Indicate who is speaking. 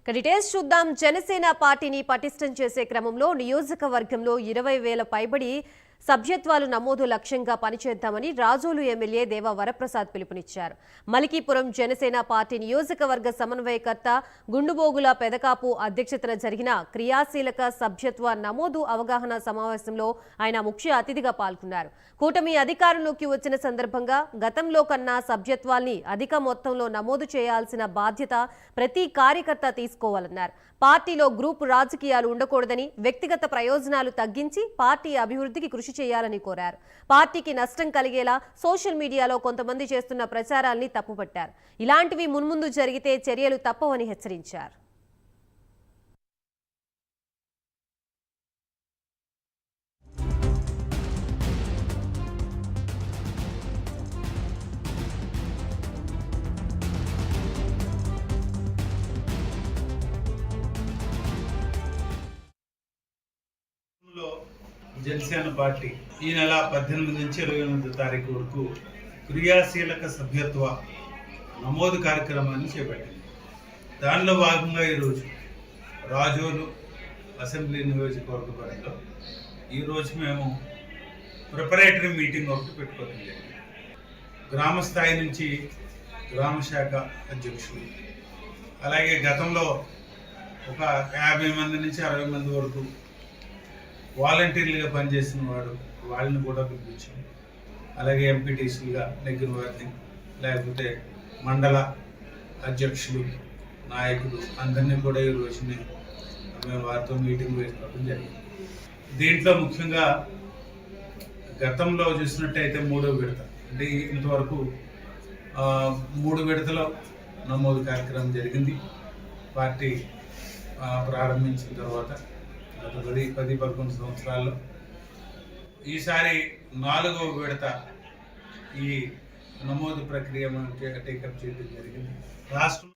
Speaker 1: Details చూద్దాం. జనసేన పార్టీని పటిష్టం చేసే క్రమంలో నియోజకవర్గంలో 20,000 పైబడి సభ్యత్వాలు నమోదు లక్ష్యంగా పనిచేద్దామని రాజోలు ఎమ్మెల్యే దేవా వరప్రసాద్ పిలుపునిచ్చారు. మలికీపురం జనసేన పార్టీ నియోజకవర్గ సమన్వయకర్త గుండుబోగుల పెదకాపు అధ్యక్షతన జరిగిన క్రియాశీలక సభ్యత్వ నమోదు అవగాహన సమావేశంలో ఆయన ముఖ్య అతిథిగా పాల్గొన్నారు. కూటమి అధికారంలోకి వచ్చిన సందర్భంగా గతంలో కన్నా సభ్యత్వాల్ని అధిక మొత్తంలో నమోదు చేయాల్సిన బాధ్యత ప్రతి కార్యకర్త తీసుకోవాలన్నారు. పార్టీలో గ్రూప్ రాజకీయాలు ఉండకూడదని, వ్యక్తిగత ప్రయోజనాలు తగ్గించి పార్టీ అభివృద్ధికి కృషి చేయాలని కోరారు. పార్టీకి నష్టం కలిగేలా సోషల్ మీడియాలో కొంతమంది చేస్తున్న ప్రచారాల్ని తప్పుపట్టారు. ఇలాంటివి మున్ముందు జరిగితే చర్యలు తప్పవని హెచ్చరించారు.
Speaker 2: జనసేన పార్టీ ఈ నెల 18 నుంచి 28 తారీఖు వరకు క్రియాశీలక సభ్యత్వ నమోదు కార్యక్రమాన్ని చేపట్టింది. దానిలో భాగంగా ఈరోజు రాజోలు అసెంబ్లీ నియోజకవర్గ పరిధిలో ఈరోజు మేము ప్రిపరేటరీ మీటింగ్ ఒకటి పెట్టుకోవడం జరిగింది. గ్రామ స్థాయి నుంచి గ్రామ శాఖ అధ్యక్షులు, అలాగే గతంలో ఒక 50 మంది నుంచి 60 మంది వరకు వాలంటీర్లుగా పనిచేసిన వాళ్ళని కూడా పిలిపించాం. అలాగే ఎంపీటీసీలుగా నెగ్గిన వారిని, లేకపోతే మండల అధ్యక్షులు, నాయకులు అందరినీ కూడా ఈ రోజుని మేము వారితో మీటింగ్ వేసుకోవడం జరిగింది. దీంట్లో ముఖ్యంగా గతంలో చూసినట్టయితే 3వ విడత, అంటే ఇంతవరకు 3 విడతలో నమోదు కార్యక్రమం జరిగింది. పార్టీ ప్రారంభించిన తర్వాత గత 10-11 సంవత్సరాల్లో ఈసారి 4వ విడత ఈ నమోదు ప్రక్రియ మనం టేకప్ చేయడం జరిగింది. రాష్ట్రం